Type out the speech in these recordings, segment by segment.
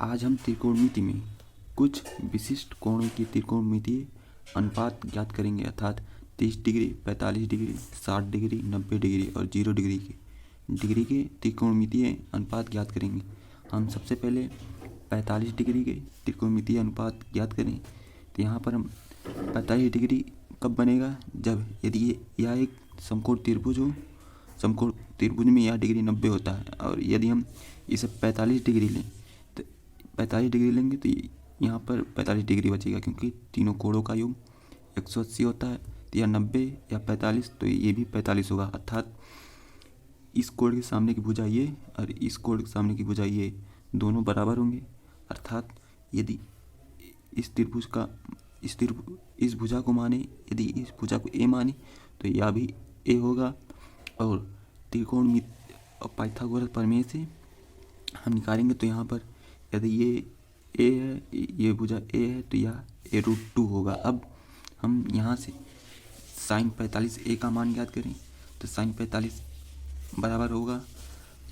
आज हम त्रिकोणमिति में कुछ विशिष्ट कोणों की त्रिकोणमितीय अनुपात ज्ञात करेंगे, अर्थात 30 डिग्री, 45 डिग्री, 60 डिग्री, 90 डिग्री और 0 डिग्री के त्रिकोणमितीय अनुपात ज्ञात करेंगे। हम सबसे पहले 45 डिग्री के त्रिकोणमितीय अनुपात ज्ञात करें तो यहाँ पर हम 45 डिग्री कब बनेगा, जब यदि यह एक समकोण त्रिभुज हो, समकोण त्रिभुज में यह डिग्री 90 होता है, और यदि हम इसे 45 डिग्री लें तो 45 डिग्री लेंगे तो यहाँ पर 45 डिग्री बचेगा, क्योंकि तीनों कोणों का योग 180 होता है। तो यह 90 या 45, तो ये भी 45 होगा, अर्थात इस कोण के सामने की भुजा ये और इस कोण के सामने की भुजा ये दोनों बराबर होंगे। अर्थात यदि इस त्रिभुज का इस भुजा को माने, यदि इस भुजा को ए माने तो यह भी ए होगा। और त्रिकोणमिति और पाइथागोरस प्रमेय से हम निकालेंगे तो यहाँ पर यदि ये ए है, ये भुजा ए है, तो यह a√2 होगा। अब हम यहाँ से sin 45 ए का मान ज्ञात करें तो sin 45 बराबर होगा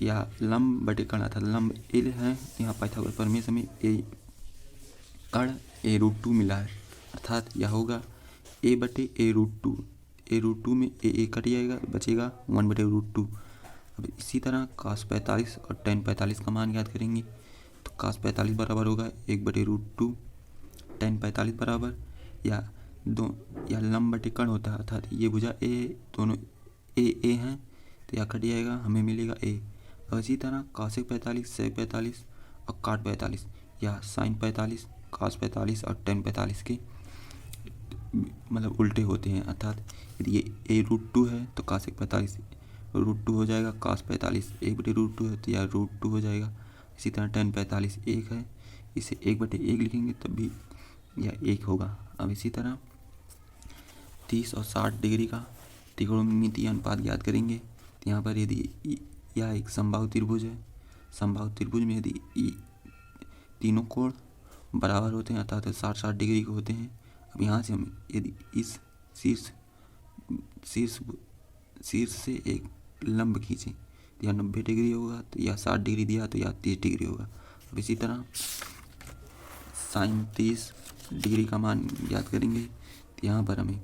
या लंब बटे कर्ण, अर्थात लंब ए है, यहाँ पाइथागोरस प्रमेय से हमें ए कर्ण a√2 मिला है, अर्थात यह होगा a बटे a√2। a√2 में ए कट जाएगा, बचेगा 1/√2। अब इसी तरह cos 45 और tan 45 का मान ज्ञात करेंगे तो cos 45 बराबर होगा 1/√2, tan 45 बराबर या लंब बटे कर्ण होता है, अर्थात ये भुजा ए, दोनों ए हैं तो यह कट जाएगा, हमें मिलेगा ए। और इसी तरह cos 45, sec 45 और cot 45 या sin 45, cos 45 और tan 45 के मतलब उल्टे होते हैं, अर्थात यदि ये a√2 है तो cos 45 √2 हो जाएगा, cos 45 1/√2 है तो यह √2 हो जाएगा। इसी तरह tan 45 1 है, इसे 1/1 लिखेंगे तब भी यह 1 होगा। अब इसी तरह 30 और 60 डिग्री का त्रिकोणमितीय अनुपात ज्ञात करेंगे तो यहाँ पर यदि यह एक समबाहु त्रिभुज है, समबाहु त्रिभुज में यदि तीनों कोण बराबर होते हैं, अर्थात 60-60 डिग्री के होते हैं। अब यहाँ से हम यदि इस शीर्ष से एक लंब खींचें तो यह 90 डिग्री होगा, तो यह 60 डिग्री दिया तो यह 30 डिग्री होगा। अब इसी तरह sin 30 डिग्री का मान ज्ञात करेंगे तो यहाँ पर हमें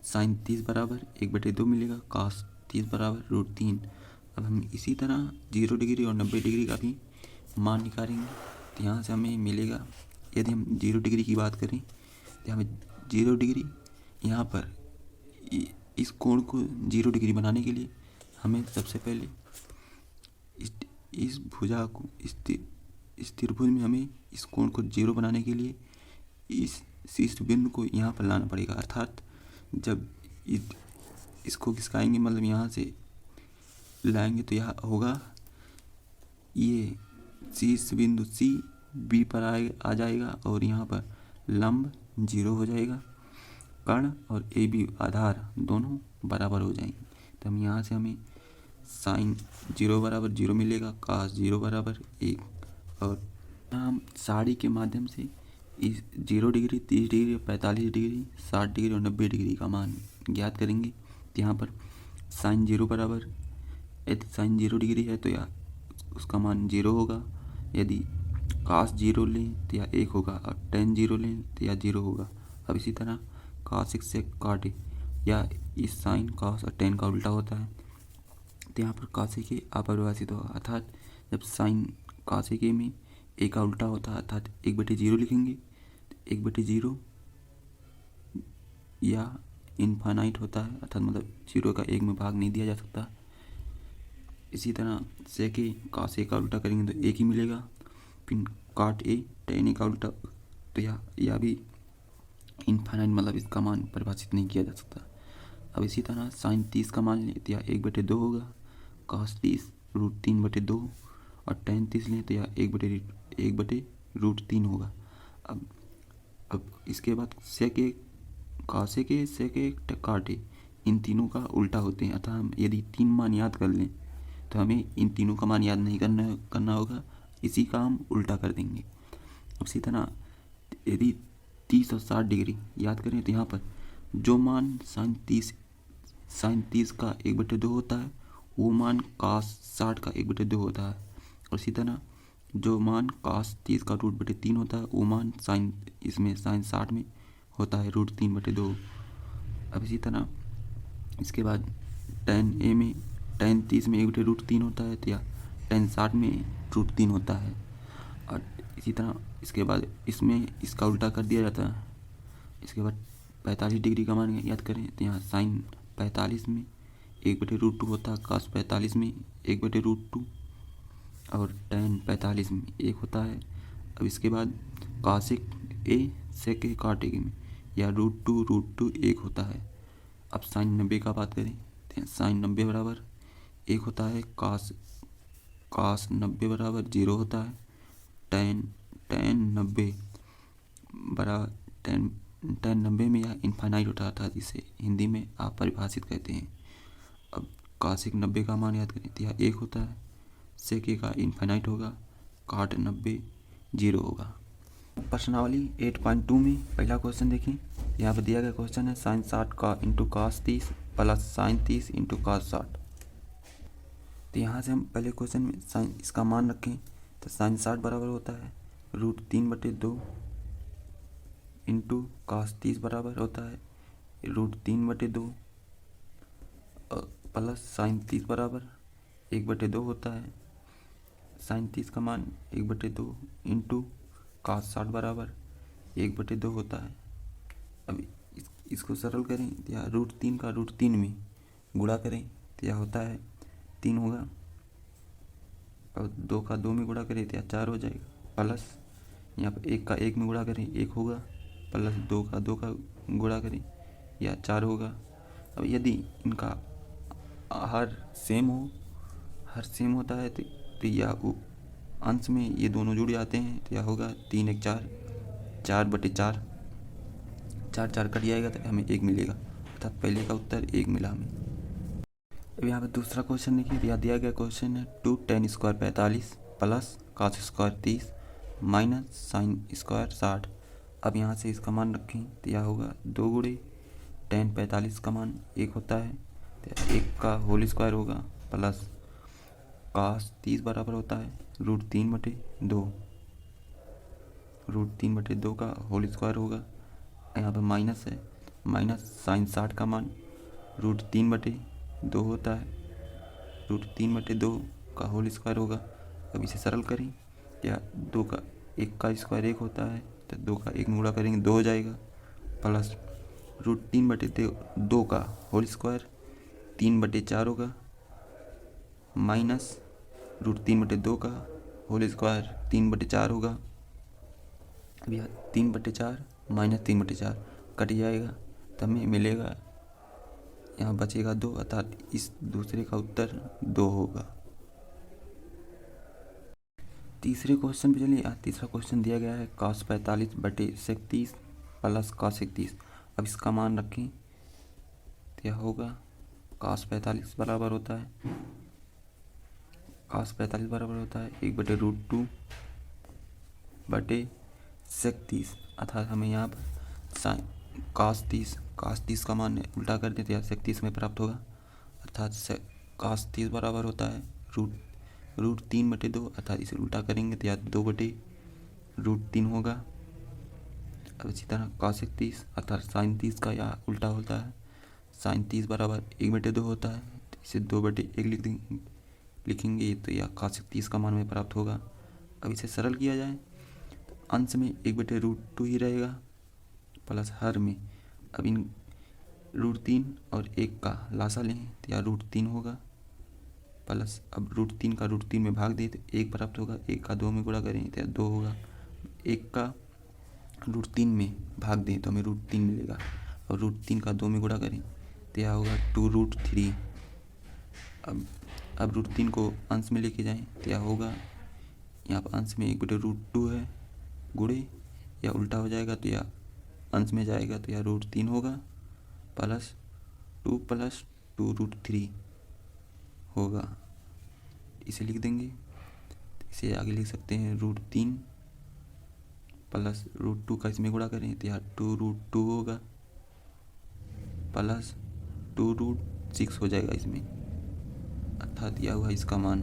sin 30 बराबर 1/2 मिलेगा, cos 30 बराबर √3। अब हम इसी तरह 0 डिग्री और 90 डिग्री का भी मान निकालेंगे तो यहाँ से हमें मिलेगा, यदि हम 0 डिग्री की बात करें तो हमें 0 डिग्री यहाँ पर इस कोण को 0 डिग्री बनाने के लिए हमें सबसे पहले इस भुजा को इस त्रिभुज में हमें इस कोण को 0 बनाने के लिए इस शीर्ष बिंदु को यहाँ पर लाना पड़ेगा, अर्थात जब इसको खिसकाएंगे, मतलब यहाँ से लाएंगे तो यह होगा, ये शीर्ष बिंदु C B पर आ जाएगा और यहाँ पर लंब 0 हो जाएगा, कर्ण और AB आधार दोनों बराबर हो जाएंगे। तो हम यहाँ से हमें sin 0 बराबर 0 मिलेगा, cos 0 बराबर 1। और हम साड़ी के माध्यम से इस 0 डिग्री, 30 डिग्री, 45 डिग्री, 60 डिग्री और 90 डिग्री का मान ज्ञात करेंगे। तो यहाँ पर sin 0 बराबर, यदि sin 0 डिग्री है तो यह उसका मान 0 होगा, यदि cos 0 लें तो यह 1 होगा, और tan 0 लें तो यह 0 होगा। अब इसी तरह cos x से cot a, या इस sin, cos और tan का उल्टा होता है, तो यहाँ पर cos a अपरिभाषित होगा, अर्थात जब sin cos a में a का उल्टा होता है, अर्थात 1/0 लिखेंगे, 1/0 या इनफाइनाइट होता है, अर्थात मतलब 0 का 1 में भाग नहीं दिया जा सकता। इसी तरह sec a cos a का उल्टा करेंगे तो 1 ही मिलेगा, फिर cot a tan a का उल्टा तो यह भी इनफाइनाइट, मतलब इसका मान परिभाषित नहीं किया जा सकता। अब इसी तरह sin 30 का मान लें तो यह 1/2 होगा, cos 30 √3/2 और tan 30 लें तो यह 1/√3 होगा। अब इसके बाद sec a cos a sec a cot a, इन तीनों का उल्टा होते हैं, अतः हम यदि 3 मान याद कर लें तो हमें इन तीनों का मान याद नहीं करना होगा, इसी का हम उल्टा कर देंगे। अब इसी तरह यदि 30 और 60 डिग्री याद करें तो यहाँ पर जो मान sin 30 का 1/2 होता है, वो मान cos 60 का 1/2 होता है। और इसी तरह जो मान cos 30 का रूट बटे 3 होता है वो मान साइन इसमें साइन 60 में होता है रूट 3 बटे 2। अब इसी तरह इसके बाद tan a में tan 30 में 1 बटे रूट 3 होता है, तो या tan 60 में रूट 3 होता है। और इसी तरह इसके बाद इसमें इसका उल्टा कर दिया जाता है। इसके बाद 45 डिग्री का मान याद करें तो यहाँ साइन 45 में 1 बटे रूट 2 होता है, cos 45 में 1 बटे रूट 2 और tan 45 में 1 होता है। अब इसके बाद cosec a sec a cot a में या रूट 2 1 होता है। अब साइन 90 का बात करें तो साइन 90 बराबर 1 होता है, cos 90 बराबर 0 होता है, tan 90 बराबर tan 90 में यह इनफाइनाइट होता था, जिसे हिंदी में आप परिभाषित कहते हैं। अब cosec 90 का मान याद करें तो यह 1 होता है, sec a का इनफाइनाइट होगा, cot 90 0 होगा। प्रश्नावली 8.2 में पहला क्वेश्चन देखें। यहाँ पर दिया गया क्वेश्चन है साइन 60 का into cos 30 plus sign 30 into cos 60। तो यहाँ से हम पहले क्वेश्चन में साइन इसका मान रखें तो साइन 60 बराबर होता है रूट 3 बटे 2 इंटू cos 30 बराबर होता है रूट 3 बटे 2 प्लस साइन 30 बराबर 1 बटे 2 होता है। साइन 30 का मान 1 बटे 2 इंटू cos 60 बराबर 1 बटे 2 होता है। अब इसको सरल करें तो यह रूट 3 का रूट 3 में गुणा करें तो यह होता है 3 होगा, और 2 का 2 में गुणा करें तो यह 4 हो जाएगा, प्लस यहाँ पर 1 का 1 में गुणा करें 1 होगा, प्लस 2 का 2 का गुणा करें यह 4 होगा। अब यदि इनका हर सेम होता है तो यह अंश में ये दोनों जुड़ जाते हैं तो यह होगा 3 1 4 4 बटे 4 4 कट जाएगा तो हमें 1 मिलेगा, अर्थात पहले का उत्तर 1 मिला हमें। अब यहाँ पे दूसरा क्वेश्चन देखिए, यहाँ दिया गया क्वेश्चन है 2 tan square 45 plus cos square 30 minus sine square 60। अब यहाँ से इसका मान रखें तो यह होगा 2 गुणे tan 45 का मान 1 होता है तो 1 का होल स्क्वायर होगा, प्लस cos 30 बराबर होता है रूट 3 बटे 2 का होल स्क्वायर होगा। यहाँ पर माइनस है, माइनस साइन 60 का मान रूट 3 बटे 2 होता है, रूट 3 बटे 2 का होल स्क्वायर होगा। अब इसे सरल करें या 2 का 1 का स्क्वायर 1 होता है तो 2 का 1 में गुणा करेंगे 2 हो जाएगा, प्लस रूट 3 बटे 2 का होल स्क्वायर 3 बटे 4 होगा, माइनस रूट 3 बटे 2 का होल स्क्वायर 3 बटे 4 होगा। अब यह 3 बटे 4 माइनस 3 बटे 4 कट जाएगा तो हमें मिलेगा, यहाँ बचेगा 2, अर्थात इस दूसरे का उत्तर 2 होगा। तीसरे क्वेश्चन पे चलिए। तीसरा क्वेश्चन दिया गया है cos 45 बटे sec 30 प्लस cos 30। अब इसका मान रखें तो यह होगा cos 45 बराबर होता है 1 बटे रूट 2 बटे sec 30, अर्थात हमें यहाँ पर साइन cos 30 का मान उल्टा कर देते हैं sec 30 में प्राप्त होगा, अर्थात cos 30 बराबर होता है रूट 3 बटे 2, अर्थात इसे उल्टा करेंगे तो यह 2 बटे रूट 3 होगा। अब इसी तरह cos 30 अर्थात साइन 30 का यह उल्टा होता है, साइन 30 बराबर 1 बटे 2 होता है, तो इसे 2 बटे 1 लिखेंगे तो यह cos 30 का मान में प्राप्त होगा। अब इसे सरल किया जाए तो अंश में 1 बटे रूट 2 ही रहेगा, प्लस हर में अब इन रूट 3 और 1 का लासा लें तो यह रूट 3 होगा, प्लस अब रूट 3 का रूट 3 में भाग दें तो 1 प्राप्त होगा, 1 का 2 में गुणा करें तो 2 होगा, 1 का रूट 3 में भाग दें तो हमें रूट 3 मिलेगा, और रूट 3 का 2 में गुणा करें तो यह होगा 2 रूट 3। अब रूट 3 को अंश में लेके जाएं तो यह होगा, यहाँ पर अंश में 1 बटे रूट 2 है, गुणे या उल्टा हो जाएगा तो यह अंश में जाएगा तो यह रूट 3 होगा, प्लस 2 रूट 3 होगा, इसे लिख देंगे। इसे आगे लिख सकते हैं रूट 3 प्लस रूट 2 का इसमें गुणा करें तो यह 2 रूट 2 होगा, प्लस 2 रूट 6 हो जाएगा इसमें, अर्थात यह हुआ इसका मान।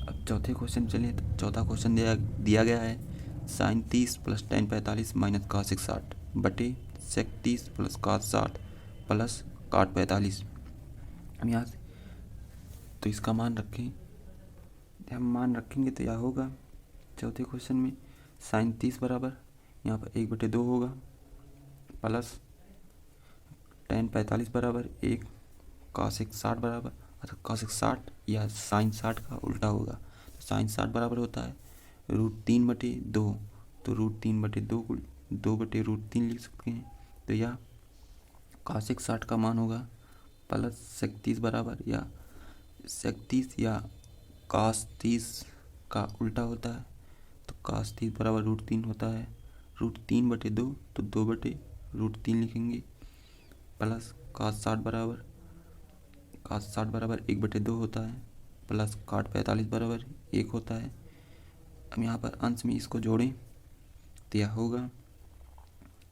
अब चौथे क्वेश्चन चलिए। तो चौथा क्वेश्चन दिया गया है sine 30 plus ten 45 minus cos 160 बटे sec 30 plus cos 60 plus cot 45। हम यहाँ से तो इसका मान रखें, हम मान रखेंगे तो यह होगा चौथे क्वेश्चन में साइन 30 बराबर यहाँ पर 1/2 होगा प्लस टेन 45 बराबर 1 cos 160 बराबर, अर्थात cos 160 या साइन 60 का उल्टा होगा। तो साइन 60 बराबर होता है √3/2, तो √3/2 को 2/√3 लिख सकते हैं। तो यह cos 160 का मान होगा प्लस sec 30 बराबर, या sec 30 या cos 30 का उल्टा होता है, तो cos 30 बराबर √3 होता है। √3/2 तो 2/√3 लिखेंगे प्लस cos 60 बराबर 1/2 होता है प्लस cot 45 बराबर 1 होता है। अब यहाँ पर अंश में इसको जोड़ें तो यह होगा,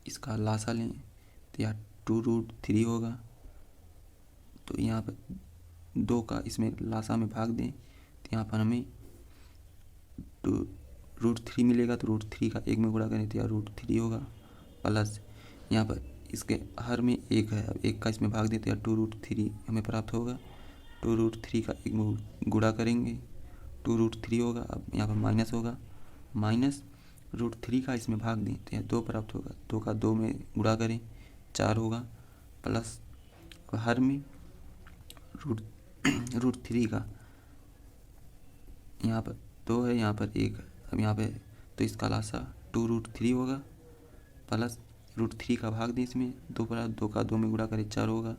इसका लासा लें तो यह 2√3 होगा। तो यहाँ पर 2 का इसमें लासा में भाग दें तो यहाँ पर हमें √3 मिलेगा, तो √3 का 1 में गुणा करें तो यह √3 होगा प्लस यहाँ पर इसके हर में 1 है, अब 1 का इसमें भाग देते हैं 2√3 हमें प्राप्त होगा। 2√3 का 1 में गुणा करेंगे 2√3 होगा। अब यहाँ पर माइनस होगा, माइनस √3 का इसमें भाग दें तो यहाँ 2 प्राप्त होगा। 2 का 2 में गुणा करें 4 होगा प्लस हर में √3 का यहाँ पर 2 है, यहाँ पर 1 है। अब यहाँ पे तो इसका लासा 2√3 होगा प्लस √3 का भाग दें इसमें 2 पर, 2 का 2 में गुणा करें 4 होगा,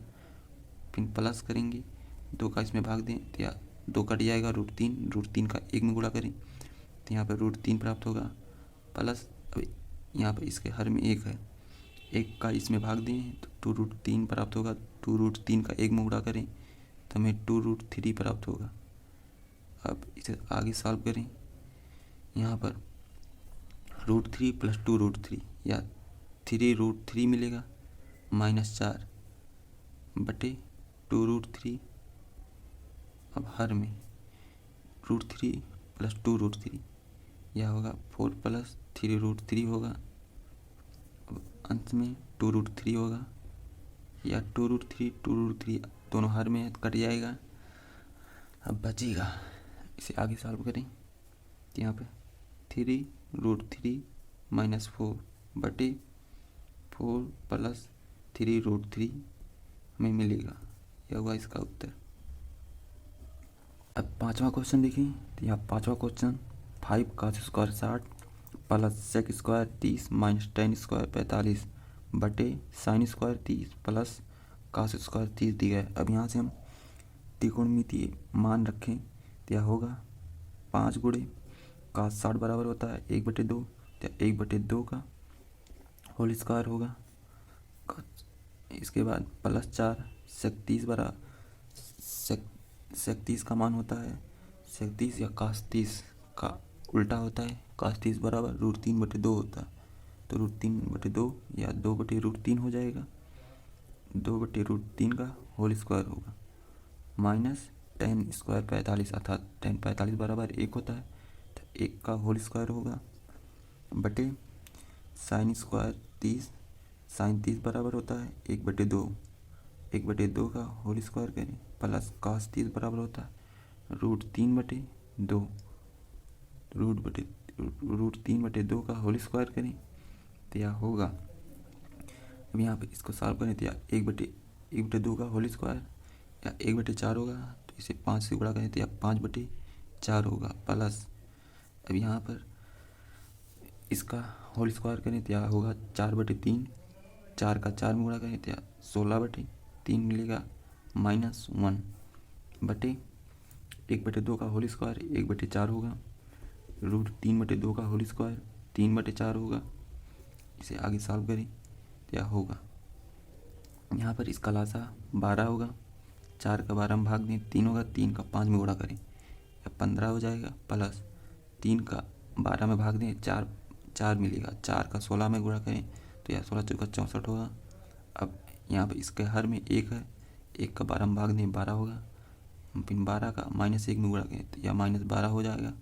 फिर प्लस करेंगे 2 का इसमें भाग दें तो या 2 कट जाएगा √3 का 1 में गुणा करें तो यहाँ पर √3 प्राप्त होगा प्लस अब यहाँ पर इसके हर में 1 है, 1 का इसमें भाग दें तो 2√3 प्राप्त होगा। 2√3 का 1 में गुणा करें तो हमें 2√3 प्राप्त होगा। अब इसे आगे सॉल्व करें, यहाँ पर √3 प्लस 2√3 या 3√3 मिलेगा -4 बटे 2√3। अब हर में √3 प्लस 2√3 यह होगा 4 प्लस 3√3 होगा। अब अंत में 2√3 होगा, या 2√3 दोनों हर में कट जाएगा। अब बचेगा, इसे आगे सॉल्व करें तो यहाँ पे 3√3 -4 बटे 4 प्लस 3√3 हमें मिलेगा। यह हुआ इसका उत्तर। अब पांचवा क्वेश्चन देखें तो यहाँ पांचवा question 5 cos square 60 plus sec square 30 minus ten square 45 बटे sine square 30 plus cos square 30 दिया है। अब यहाँ से हम त्रिकोणमितीय मान रखें तो यह होगा 5 गुणे cos 60 बराबर होता है 1/2, तो 1/2 का होल स्क्वायर होगा। इसके बाद प्लस 4 sec 30 बराबर sec 30 का मान होता है sec 30 या cos 30 का उल्टा होता है, cos 30 बराबर √3/2 होता है। तो √3/2 या 2/√3 हो जाएगा, 2/√3 का होल स्क्वायर होगा माइनस टेन स्क्वायर 45, अर्थात टेन 45 बराबर 1 होता है, तो 1 का होल स्क्वायर होगा बटे साइन स्क्वायर 30, साइन 30 बराबर होता है 1/2, 1/2 का होल स्क्वायर करें प्लस cos 30 बराबर होता है √3/2, √3/2 का होल स्क्वायर करें तो यह होगा। अब यहाँ पे इसको सॉल्व करें तो यह 1/2 का होल स्क्वायर या 1/4 होगा, तो इसे 5 से गुणा करें तो यह 5/4 होगा प्लस अब यहाँ पर इसका होल स्क्वायर करें तो यह होगा 4/3, 4 का 4 में गुणा करें तो यह 16/3 मिलेगा -1 बटे 1/2 का होल स्क्वायर 1/4 होगा, √3/2 का होल स्क्वायर 3/4 होगा। इसे आगे सॉल्व करें तो यह होगा, यहाँ पर इसका लासा 12 होगा, 4 का 12 में भाग दें 3 होगा, 3 का 5 में गुणा करें या 15 हो जाएगा प्लस 3 का 12 में भाग दें 4 मिलेगा, 4 का 16 में गुणा करें तो यह 16 चौका 64 होगा। अब यहाँ पर इसके हर में 1 है, 1 का 12 में भाग दें 12 होगा फिर 12 का -1 में गुणा करें तो यह -12 हो जाएगा,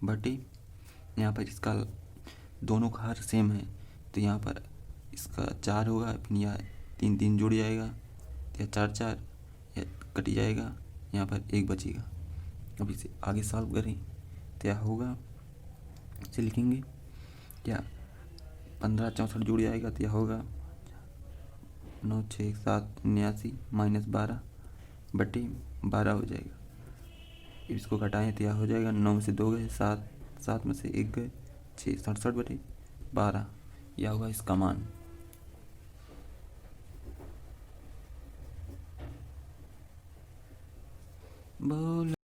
बटे यहाँ पर इसका दोनों का हर सेम है तो यहाँ पर इसका 4 होगा, फिर यह 3 3 जुड़ जाएगा, या 4 4 या कट जाएगा, यहाँ पर 1 बचेगा। अब इसे आगे सॉल्व करें तो क्या होगा, इसे लिखेंगे क्या 15 64 जुड़ जाएगा तो यह होगा 9 6 7 79 -12 बटे 12 हो जाएगा। इसको घटाएं तो यह हो जाएगा 9 में से 2 गए 7, 7 में से 1 गए 6, 67 बटे 12, यह होगा इसका मान। बोल